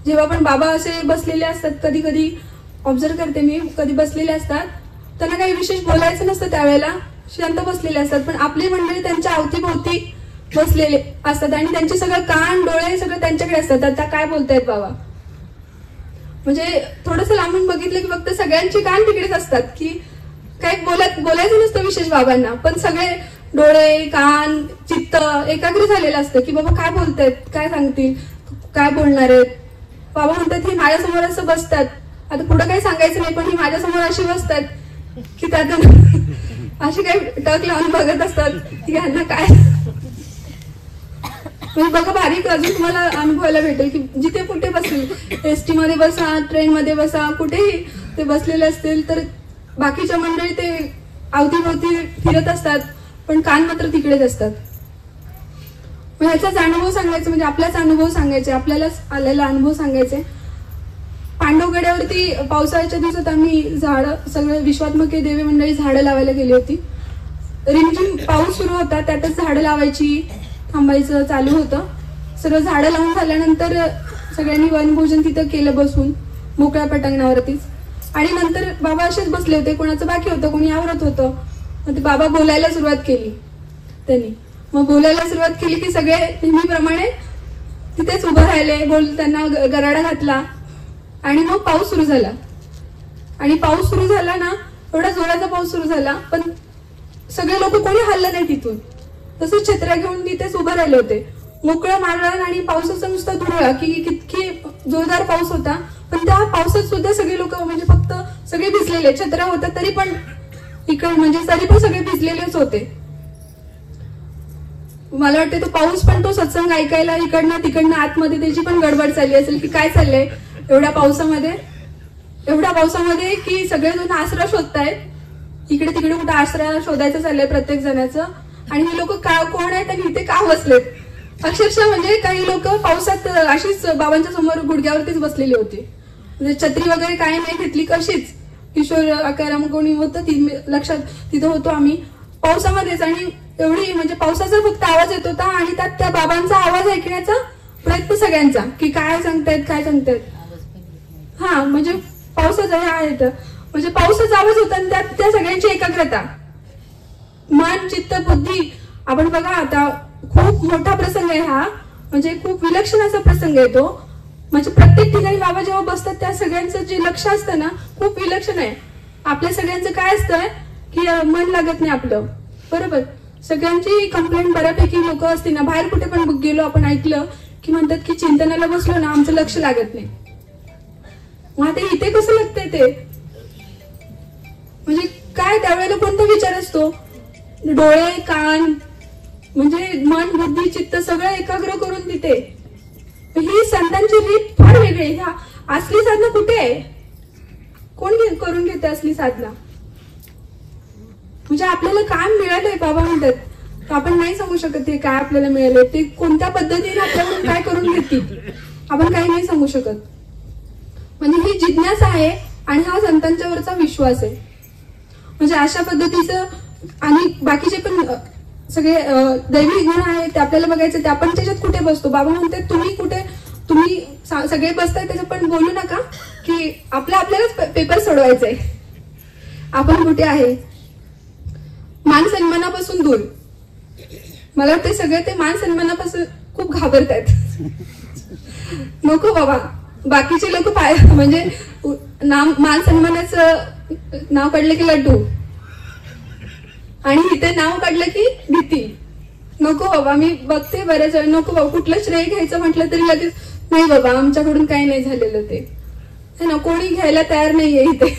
जेव्हा पण बाबा असे बसलेले असतात, कधी कधी ऑब्झर्व करते मी, कधी बसलेले असतात त्यांना काही विशेष बोलायचं नसतं, त्यावेळेला शांत बसलेले असतात. पण आपली मंडळी त्यांच्या अवतीभोवती बसलेले असतात आणि त्यांचे सगळं कान डोळे सगळं त्यांच्याकडे असतात. आता काय बोलतायत बाबा? म्हणजे थोडंसं लांबून बघितलं की फक्त सगळ्यांचे कान तिकडेच असतात की काही बोलायचं नसतं विशेष बाबांना, पण सगळे डोळे कान चित्त एकाग्र झालेलं असतं की बाबा काय बोलतायत, काय सांगतील, काय बोलणार आहेत. बाबा म्हणतात ही माझ्यासमोर असं बसतात, आता पुढे काही सांगायचं नाही पण ही माझ्यासमोर अशी बसतात की त्यातून अशी काही टक लावून बघत असतात की यांना काय. म्हणजे बघा बारीक अजून तुम्हाला अनुभवायला भेटेल की जिथे कुठे बसले, एसटी मध्ये बसा, ट्रेन मध्ये बसा, कुठेही ते बसलेले असतील तर बाकीच्या मंडळी ते अवतीभोवती फिरत असतात पण कान मात्र तिकडेच असतात. ह्याचाच अनुभव सांगायचा म्हणजे आपलाच अनुभव सांगायचे, आपल्यालाच आलेला अनुभव सांगायचे. पांडवगडावरती पावसाळ्याच्या दिवसात आम्ही झाडं सगळे विश्वात्मके देवी मंडळी झाडं लावायला गेली होती. रिमझिम पाऊस सुरू होता, त्यातच झाडं लावायची, थांबायचं चालू होतं. सगळं झाडं लावून झाल्यानंतर सगळ्यांनी वनभोजन तिथं केलं बसून मोकळ्या पटांगणावरतीच. आणि नंतर बाबा असेच बसले होते, कोणाचं बाकी होतं, कोणी आवरत होतं. मग ते बाबा बोलायला सुरुवात केली त्यांनी. मग बोलायला सुरुवात केली की सगळे नेहमीप्रमाणे तिथेच उभं राहिले, त्यांना गराडा घातला आणि मग पाऊस सुरू झाला. आणि पाऊस सुरू झाला ना, एवढा जोराचा पाऊस सुरू झाला पण सगळे लोक कोणी हल्लं नाही तिथून, तसंच छत्र्या घेऊन तिथेच उभं राहिले होते. मोकळं मारलं आणि पावसाचा नुसता धुरळा की किती जोरदार पाऊस होता. पण त्या पावसात सुद्धा सगळे लोक म्हणजे फक्त सगळे भिजलेले, छत्र्या होत्या तरी पण इकडे म्हणजे तरी पण सगळे भिजलेलेच होते. मला वाटते तो पाऊस पण तो सत्संग ऐकायला इकडनं तिकडनं आतमध्ये त्याची पण गडबड चालली असेल की काय चाललंय एवढ्या पावसामध्ये की सगळेजण आसरा शोधतायत. इकडे तिकडे कुठे आसरा शोधायचं चाललंय प्रत्येक जणाचं. आणि हे लोक कोण आहेत आणि इथे का बसलेत अक्षरशः म्हणजे काही लोक पावसात अशीच बाबांच्या समोर गुडघ्यावरतीच बसलेली होती, म्हणजे छत्री वगैरे काही नाही घेतली, कशीच किशोर आकाराम कोणी होतं ती लक्षात, तिथं होतो आम्ही पावसामध्येच. आणि एवढी म्हणजे पावसाचा फक्त आवाज येत होता आणि त्यात त्या बाबांचा आवाज ऐकण्याचा प्रयत्न सगळ्यांचा, की काय सांगतायत काय सांगतायत. हा म्हणजे पावसाचा हे आहे म्हणजे पावसाचा आवाज होता आणि त्यात त्या सगळ्यांची एकाग्रता, मन चित्त बुद्धी. आपण बघा आता खूप मोठा प्रसंग आहे हा, म्हणजे खूप विलक्षण असा प्रसंग आहे तो. म्हणजे प्रत्येक ठिकाणी बाबा जेव्हा बसतात त्या सगळ्यांचं जे लक्ष असतं ना खूप विलक्षण आहे. आपल्या सगळ्यांचं काय असतं की मन लागत नाही आपलं, बरोबर. सगळ्यांची कंप्लेंट बऱ्यापैकी लोक असते ना, बाहेर कुठे पण गेलो आपण ऐकलं की म्हणतात की चिंतनाला बसलो ना आमचं लक्ष लागत नाही. मग आता इथे कसं लागतंय ते, म्हणजे काय त्यावेळेला कोणता विचार असतो, डोळे कान म्हणजे मन बुद्धी चित्त सगळं एकाग्र करून तिथे. ही संतांची रीत फार वेगळी. ह्या असली साधना कुठे आहे, कोण करून घेते असली साधना. म्हणजे आपल्याला काय मिळालंय बाबा म्हणतात, आपण नाही सांगू शकत ते काय आपल्याला मिळालंय, ते कोणत्या पद्धतीने आपल्याकडून काय करून घेतील आपण काही नाही सांगू शकत. म्हणजे ही जिज्ञासा आहे आणि हा संतांच्यावरचा विश्वास आहे. म्हणजे अशा पद्धतीचं. आणि बाकीचे पण सगळे दैवी गुण आहेत ते आपल्याला बघायचं, ते आपण त्याच्यात कुठे बसतो. बाबा म्हणतात तुम्ही कुठे, तुम्ही सगळे बसताय त्याच्यात पण बोलू नका की आपल्यालाच पेपर सोडवायचंय. आपण कुठे आहे, मान सन्मानापासून दूर. मला वाटतं सगळे ते मान सन्मानापासून खूप घाबरत आहेत. नको बाबा, बाकीचे लोक म्हणजे मान सन्मानाचं नाव काढलं की लड्डू आणि इथे नाव काढलं की भीती. नको बाबा, मी बघते बऱ्याच वेळा, नको बाबा कुठलं श्रेय घ्यायचं म्हटलं तरी लगेच नाही बाबा आमच्याकडून काही नाही झालेलं ते ना, कोणी घ्यायला तयार नाहीये इथे.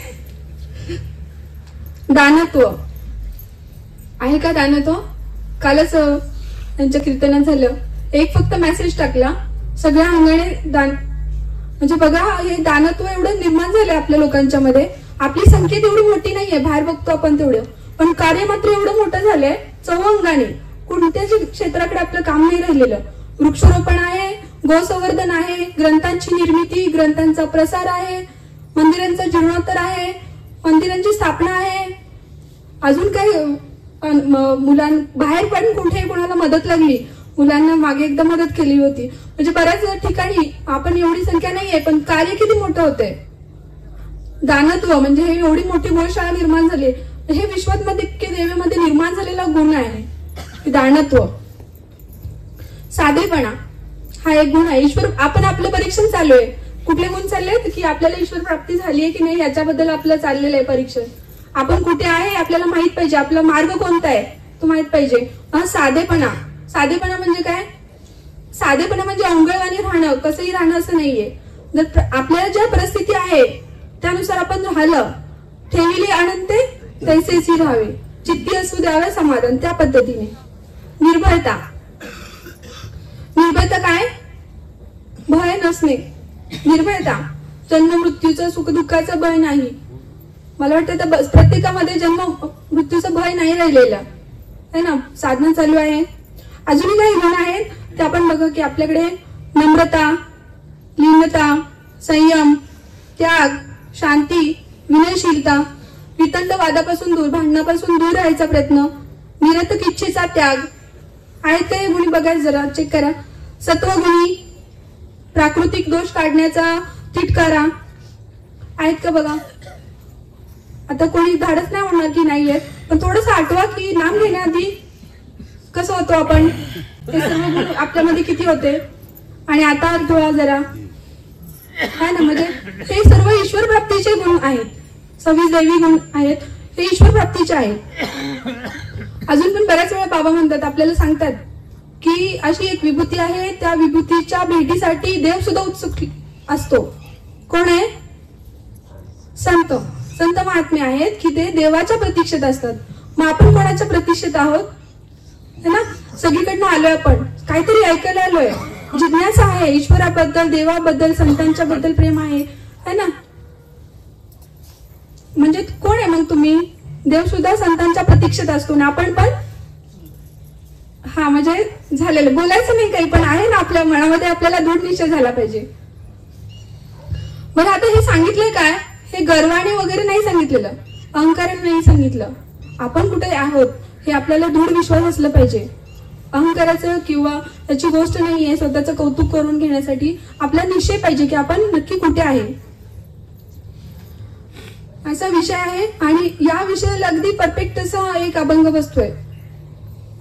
दानत्व आहे का, दानत्व कालच त्यांच्या कीर्तनात झालं. एक फक्त मेसेज टाकला सगळ्या अंगाने दान. म्हणजे बघा हे दानत्व एवढं निर्माण झालंय आपल्या लोकांच्या मध्ये. आपली संख्या तेवढी मोठी नाहीये, बाहेर बघतो आपण तेवढं, पण कार्य मात्र एवढं मोठं झालंय चौअंगाने. कोणत्याच क्षेत्राकडे आपलं काम नाही राहिलेलं. वृक्षारोपण आहे, गोसंवर्धन आहे, ग्रंथांची निर्मिती, ग्रंथांचा प्रसार आहे, मंदिरांचा जीर्णोत्तर आहे, मंदिरांची स्थापना आहे. अजून काही बाहेर पण कुठे कोणाला मदत लागली, मुलांना मागे एकदा मदत केली होती. म्हणजे बऱ्याच ठिकाणी आपण एवढी संख्या नाहीये पण कार्य किती मोठं होतंय. दानत्व म्हणजे हे एवढी मोठी गोशाळा निर्माण झाली. हे विश्वात्मके देवेमध्ये निर्माण झालेला गुण आहे दानत्व. साधेपणा हा एक गुण आहे. ईश्वर, आपण आपलं परीक्षण चालू आहे. कुठले गुण चालले की आपल्याला ईश्वर प्राप्ती झाली आहे की नाही याच्याबद्दल आपलं चाललेलं आहे परीक्षण. आपण कुठे आहे आपल्याला माहित पाहिजे, आपला मार्ग कोणता आहे तो माहित पाहिजे. हा साधेपणा. साधेपणा म्हणजे काय, साधेपणा म्हणजे अवंगळवाणी राहणं, कसंही राहणं असं नाहीये. जर आपल्याला ज्या परिस्थिती आहे त्यानुसार आपण राहिलं, ठेविली अनंते तैसेची राहावे, चित्ती असू द्यावे समाधान, त्या पद्धतीने. निर्भयता. निर्भयता काय, भय नसणे. निर्भयता जन्म मृत्यूचं सुख दुःखाचं भय नाही. मला वाटतं प्रत्येकामध्ये जन्म मृत्यूचं भय नाही राहिलेलं आहे ना. साधना चालू आहे. अजूनही काही गुण आहेत ते आपण बघा की आपल्याकडे नम्रता, लीनता, संयम, त्याग, शांती, विनयशीलता, वितंडवादापासून दूर, भांडणापासून दूर राहायचा प्रयत्न, निरर्थक इच्छेचा त्याग. आहेत काही गुणी बघा, जरा चेक करा. सत्वगुणी, प्राकृतिक दोष काढण्याचा तिटकारा आहेत का बघा. आता कोणी धाडच नाही म्हणणार की नाहीये, पण थोडस आठवा की नाम घेण्याआधी कसं होतो आपण, ते सर्व गुण आपल्यामध्ये किती होते. आणि आता आठवा जरा आहे ना. म्हणजे हे सर्व ईश्वर प्राप्तीचे गुण आहेत. 26 दैवी गुण आहेत, हे ईश्वर प्राप्तीचे आहेत. अजून पण बऱ्याच वेळा बाबा म्हणतात, आपल्याला सांगतात की अशी एक विभूती आहे, त्या विभूतीच्या भेटीसाठी देव सुद्धा उत्सुक असतो. कोण आहे, संत. संत महात्मे आहेत की ते देवाच्या प्रतीक्षेत असतात. मग आपण कोणाच्या प्रतीक्षेत आहोत, है ना. सगळीकडनं आलोय, आपण काहीतरी ऐकायला आलोय, जिज्ञासा आहे ईश्वराबद्दल, देवाबद्दल, संतांच्या बद्दल प्रेम आहे, है ना. म्हणजे कोण आहे मग तुम्ही, देव सुद्धा संतांच्या प्रतीक्षेत असतो ना, आपण पण. हा हा म्हणजे झालेलं बोलायचं नाही काही, पण आहे ना आपल्या मनामध्ये आपल्याला दृढ निश्चय झाला पाहिजे. बरं आता हे सांगितलंय काय, हे गर्वाने वगैरे नाही सांगितलेलं, अहंकाराने नाही सांगितलं. आपण कुठे आहोत हे आपल्याला दृढ विश्वास असला पाहिजे. अहंकाराचं किंवा त्याची गोष्ट नाहीये, स्वतःचं कौतुक करून घेण्यासाठी आपला निश्चय पाहिजे की आपण नक्की कुठे आहे, असा विषय आहे. आणि या विषयाला अगदी परफेक्ट असा एक अभंग बसतोय,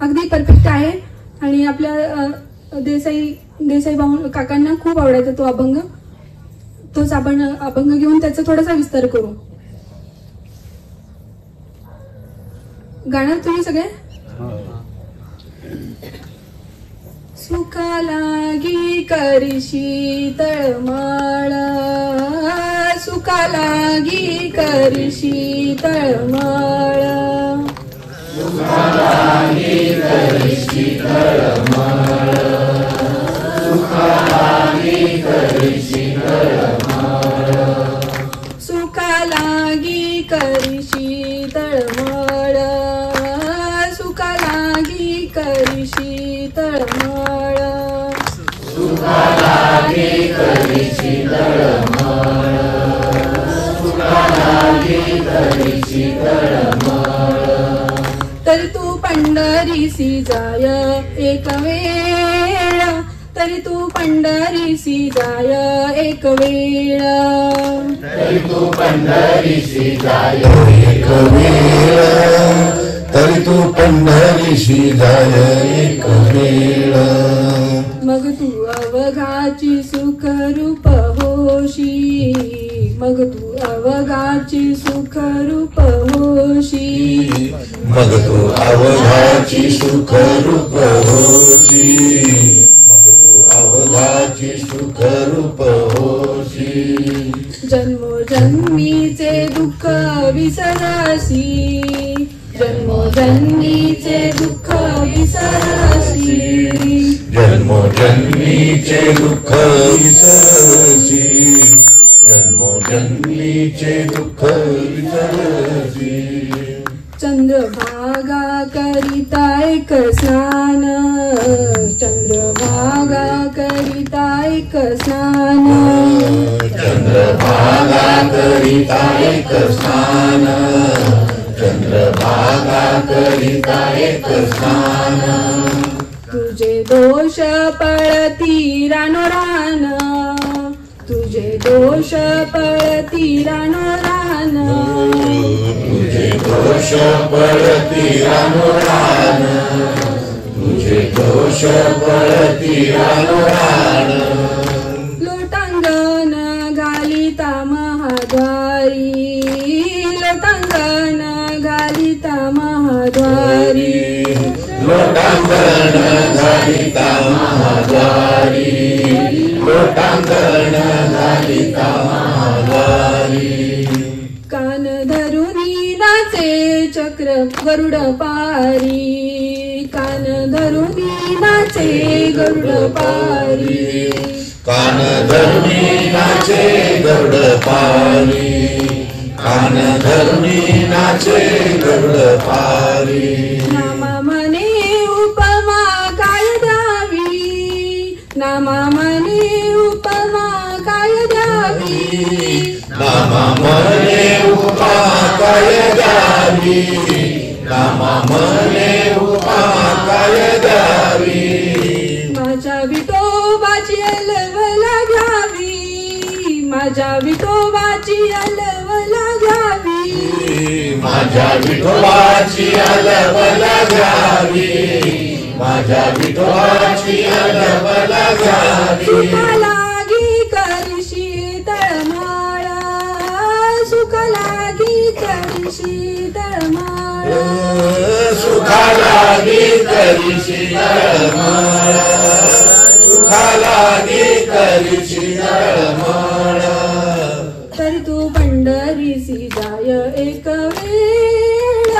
अगदी परफेक्ट आहे. आणि आपल्या देसाई भाऊ काकांना खूप आवडायचा तो अभंग. तोच आपण अभंग घेऊन त्याचा थोडासा विस्तार करू. गाणार तुम्ही सगळे. सुखा लागी करशी तळमळ, सुखा लागी करशी तळमळ, सुखा लागी करशी तळमळ, सुखा लागी करशी तळमळ, सुखा लागी करशी तळमळ, सुखा लागी करशी तळमळ, सुखा लागी करशी तळमळ, सुखा लागी करशी तळमळ. तरी तू पंढरीसी जाय एक वेळ, तरी तू पंढरीसी जाय एक वेळ, तरी तू पंढरीसी जाय एक वेळ, तरी तू पंढरीसी जाय एक वेळ. मग तू अवघाची सुख रूप होशी, मग तू अवघाची सुख रूप होशी, मग तू अवघाची सुख रूप होशी, मग तू अवघाची सुख रूप होशी. जन्मोजन्मीचे दुःख विसरासी, जन्मोजन्मीचे दुःख विसरासी, जन्मोजन्मीचे दुःख विसरासी, जन्मोजन्मीचे दुःख विसरासी. चंद्रभागा करिता एक स्नान, चंद्रभागा करिता एक स्नान, चंद्रभागा करिता एक स्नान, चंद्रभागा करिता एक स्नान. तुझे दोष पळती रानोरान, तुझे दोष पळती रानोरान, तुझे दोष पळती रानोरान, तुझे दोष पळती रानोरान. लोटांगण घालिता महाद्वारी, लोटांगण घालिता महाद्वारी, लोटांगण घालिता महाद्वारी, लोटांगण घालिता महाद्वारी. कान धरुनी नाचे चक्र गरुड पारी, कान धरुनी नाचे गरुड पारी, कान धरुनी नाचे गरुड पारी, कान धरुनी नाचे गरुड पारी. नामा मने उपमा काय द्यावी, नामा मने उपमा काय द्यावी, नामा मने उपमा काय द्यावी, नामा मने उपमा काय द्यावी. माझ्या विठोबाची अलवला घ्यावी, माझ्या विठोबाची अलवला घ्यावी, माझ्या विठोबाची अलवला घ्यावी, माझ्या विठोबाची अलवला घ्यावी. सुखा लागी करशी तळमळ, सुखा लागी करशी तळमळ, सुखा लागी करशी तळमळ, सुखा लागी करशी तळमळ. तरी तू पंढरीसी जाय एक वेळ,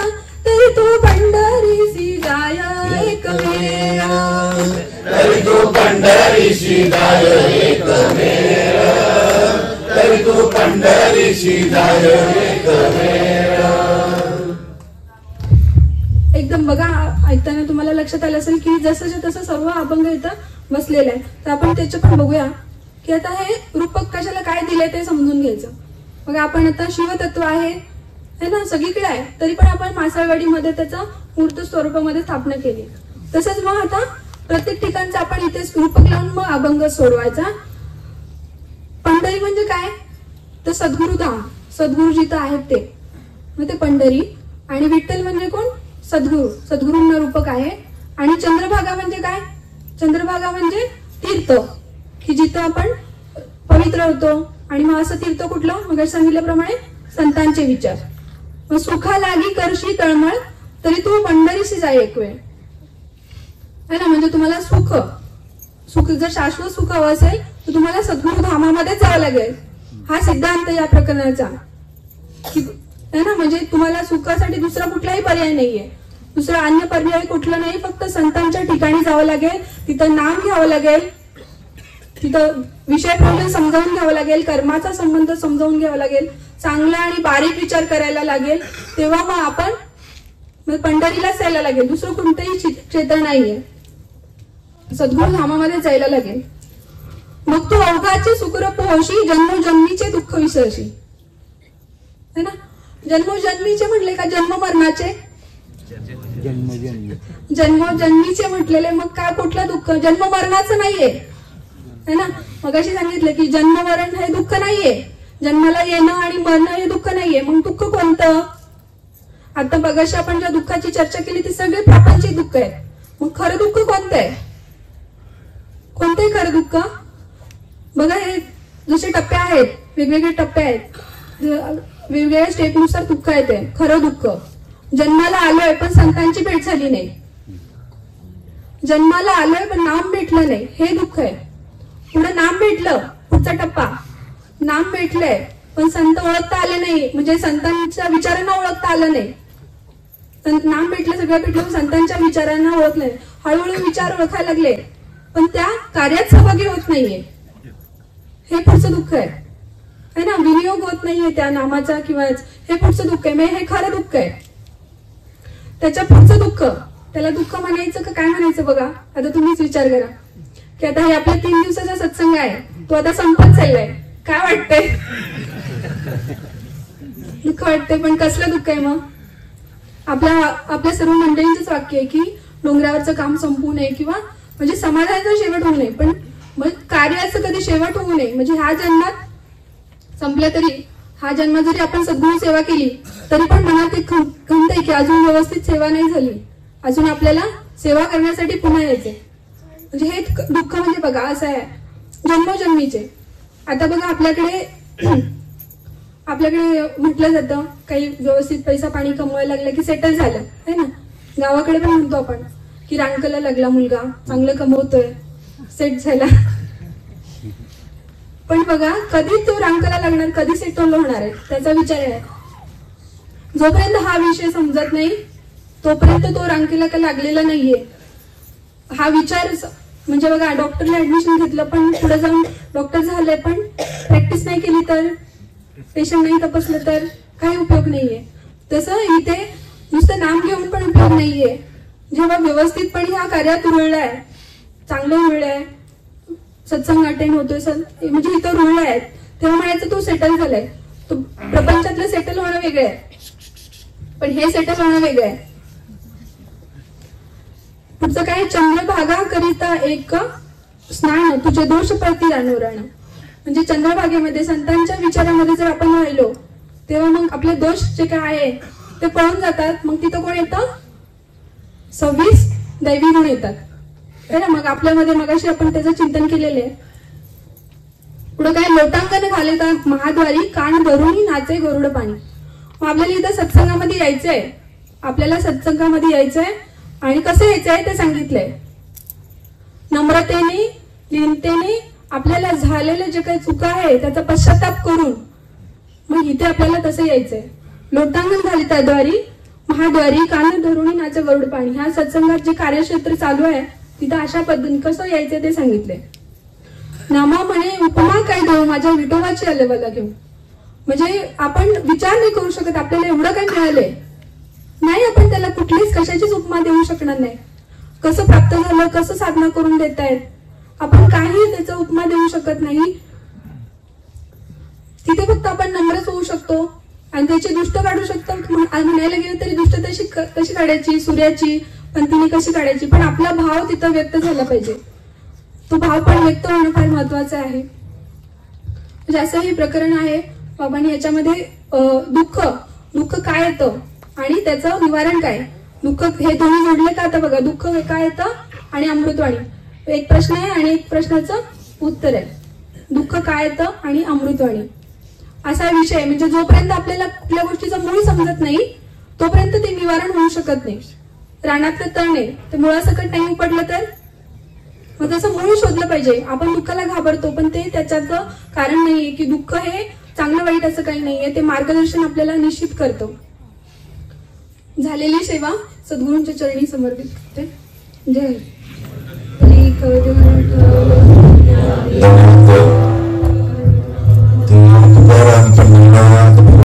तरी तू पंढरीसी जाय एक वेळ, तरी तू पंढरीसी जाय एक वेळ, तरी तू पंढरीसी जाय एक वेळ. एकदम बघा ऐकताना तुम्हाला लक्षात आलं असेल की जसंच्या तसं सर्व अभंग इथं बसलेलं आहे. तर आपण त्याचं पण बघूया की आता हे रूपक कशाला काय दिलंय ते समजून घ्यायचं. मग आपण आता शिवतत्व आहे ना सगळीकडे आहे, तरी पण आपण मासाळवाडीमध्ये त्याचा मूर्त स्वरूपामध्ये स्थापना केली. तसंच मग आता प्रत्येक ठिकाणचं आपण इथे रूपक लावून मग अभंग सोडवायचा. पंढरी म्हणजे काय तर सद्गुरुधाम, सद्गुरु जिथं आहेत ते, मग ते पंढरी. आणि विठ्ठल म्हणजे कोण सद्गुरु, सद्गुरूंना रूपक आहे. आणि चंद्रभागा म्हणजे काय, चंद्रभागा म्हणजे तीर्थ की जिथं आपण पवित्र होतो. आणि मग असं तीर्थ कुठलं मग सांगितल्याप्रमाणे संतांचे विचार. मग सुखा लागी करशी तळमळ तरी तू पंढरीशी जाय एक वेळ है ना. म्हणजे तुम्हाला सुख सुख जर शाश्वत सुख हवं असेल तर तुम्हाला सद्गुरु धामामध्येच जावं लागेल. हा सिद्धांत या प्रकरणाचा है ना. म्हणजे तुम्हाला सुखासाठी दुसरा कुठलाही पर्याय नाहीये, दुसरा अन्य पर्याय कुठला नाही. फक्त संतांच्या ठिकाणी जावं लागेल, तिथं नाम घ्यावं लागेल, तिथं विषय प्रयोजन समजावून घ्यावं लागेल, कर्माचा संबंध समजावून घ्यावा लागेल, चांगला आणि बारीक विचार करायला लागेल. तेव्हा मग आपण पंढरीलाच जायला लागेल, दुसरं कोणतंही क्षेत्र नाहीये. सद्गुरु धामामध्ये जायला लागेल. मग तू अवघाचे सुखर पोहोशी जन्मोजन्मीचे दुःख विसरशी है ना. जन्मोजन्मीचे म्हटले का जन्म मरणाचे, जन्मोजन्मीचे म्हटलेले मग काय कुठलं दुःख, जन्म मरणाचं नाहीये है ना. मग अशी सांगितलं की जन्म मरण हे दुःख नाहीये, जन्माला येणं आणि मरणं हे दुःख नाहीये. मग दुःख कोणतं, आता बघाशी आपण ज्या दुःखाची चर्चा केली ती सगळे प्रापंचिक दुःख आहेत. मग खरं दुःख कोणतं आहे, कोणतंही खरं दुःख बघा. हे जसे टप्पे आहेत, वेगवेगळे टप्पे आहेत, वेगवेगळ्या स्टेपनुसार दुःख येते. खरं दुःख जन्माला आलोय पण संतांची भेट झाली नाही, जन्माला आलोय पण नाम भेटलं नाही, हे दुःख आहे. पुढे नाम भेटलं, पुढचा टप्पा नाम भेटलंय पण संत ओळखता आले नाही, म्हणजे संतांच्या विचारांना ओळखता आलं नाही. नाम भेटलं, सगळं भेटलं, संतांच्या विचारांना ओळखलं नाही. हळूहळू विचार ओळखायला लागले पण त्या कार्यात सहभागी होत नाहीये, हे पुढचं दुःख आहे ना. विनियोग होत नाहीये त्या नामाचा किंवा हे पुढचं दुःख आहे. हे खरं दुःख आहे. त्याच्या पुढचं दुःख, त्याला दुःख म्हणायचं का काय म्हणायचं बघा. आता तुम्हीच विचार करा की आता हे आपला 3 दिवसाचा सत्संग आहे, तो आता संपत चाललाय, काय वाटतंय, दुःख वाटतंय. पण कसलं दुःख आहे मग, आपल्या सर्व मंडळींचंच वाक्य आहे की डोंगरावरचं काम संपू नये किंवा म्हणजे समाधानाचा शेवट होऊ नये, पण मग कार्याचं कधी शेवट होऊ नये. म्हणजे ह्या जन्मात संपल्या तरी, हा जन्म जरी आपण सद्गुरू सेवा केली तरी पण मनात एक खंत आहे की अजून व्यवस्थित सेवा नाही झाली, अजून आपल्याला सेवा करण्यासाठी पुन्हा यायचे. म्हणजे हे दुःख म्हणजे बघा असं आहे जन्मोजन्मीचे. आता बघा आपल्याकडे म्हटलं जातं काही व्यवस्थित पैसा पाणी कमवायला लागला की सेटल झालं है ना. गावाकडे पण म्हणतो आपण की रांकला लागला मुलगा, चांगलं कमवतोय, सेट झाला. पण बघा कधी तो रांकला लागणार, कधी सेटल होणार आहे त्याचा विचार आहे. जोपर्यंत हा विषय समजत नाही तोपर्यंत तो रांकेला का लागलेला नाहीये. हा विचार म्हणजे बघा डॉक्टरला ऍडमिशन घेतलं पण पुढे जाऊन डॉक्टर झाले पण प्रॅक्टिस नाही केली तर, पेशंट नाही तपासलं तर काही उपयोग नाहीये. तसं इथे नुसतं नाम घेऊन पण उपयोग नाहीये. जेव्हा व्यवस्थितपणे ह्या कार्यात रुळलाय, चांगलं रुळलाय, सत्संग अटेंड होतोय म्हणजे इथं रुळलाय, तेव्हा म्हणायचं तो सेटल झालाय. तो प्रपंचातलं सेटल होणं वेगळं आहे पण हे सेटल होणं वेगळं आहे. पुढचं काय, चंद्रभागा करिता एक स्नान तुझे दोष प्रती रानवरण. म्हणजे चंद्रभागेमध्ये संतांच्या विचारामध्ये जर आपण राहिलो तेव्हा मग आपले दोष जे काय आहे ते पळून जातात. मग तिथं कोण येतं, 26 दैवी गुण येतात है ना. मग आपल्यामध्ये मगाशी आपण त्याचं चिंतन केलेलं आहे. पुढे काय, लोटांगण घालेता महाद्वारी कान धरून नाचे गरुड पाणी. मग आपल्याला इथं सत्संगामध्ये यायचंय, आपल्याला सत्संगामध्ये यायचंय आणि कसं यायचंय ते सांगितलंय. नम्रतेने, लीनतेने आपल्याला झालेले जे काही चुका आहे त्याचा पश्चाताप करून मग इथे आपल्याला तसं यायचंय. लोटांगण घालिता द्वारी महाद्वारी कान धरून नाचे गरुड पाणी. ह्या सत्संगात जे कार्यक्षेत्र चालू आहे तिथं अशा पद्धतीने कसं यायचं ते सांगितलंय. नामा म्हणे उपमा काय देऊ माझ्या विठोबाची अलेवाला घेऊ. म्हणजे आपण विचार नाही करू शकत आपल्याला एवढं काही मिळालंय नाही, आपण त्याला कुठलीच कशाचीच उपमा देऊ शकणार नाही. कसं प्राप्त झालं, कसं साधना करून देतायत, आपण काही त्याचा उपमा देऊ शकत नाही. तिथे फक्त आपण नम्रच होऊ शकतो आणि त्याची दुष्ट काढू शकतो. म्हणायला गेलं तरी दुष्ट कशी काढायची, सूर्याची पंतीने कशी काढायची, पण आपला भाव तिथं व्यक्त झाला पाहिजे. तो भाव पण व्यक्त होणं फार महत्वाचं आहे. म्हणजे असं हे प्रकरण आहे बाबांनी याच्यामध्ये. दुःख काय येतं आणि त्याचं निवारण काय. दुःख हे दोन्ही जोडले का, आता बघा दुःख काय येतं आणि अमृतवाणी. एक प्रश्न आहे आणि एक प्रश्नाचं उत्तर आहे. दुःख काय येतं आणि अमृतवाणी असा विषय. म्हणजे जोपर्यंत आपल्याला कुठल्या गोष्टीचं मूळ समजत नाही तोपर्यंत ते निवारण होऊ शकत नाही. रानातलं तण आहे ते मुळासकट नाही उपडलं तर मग तसं मूळ शोधलं पाहिजे. आपण दुःखाला घाबरतो पण ते त्याच्याचं कारण नाहीये की दुःख हे चांगलं वाईट असं काही नाहीये. ते मार्गदर्शन आपल्याला निश्चित करतो. झालेली सेवा सद्गुरूंच्या चरणी समर्पित करते. जय तुकाराम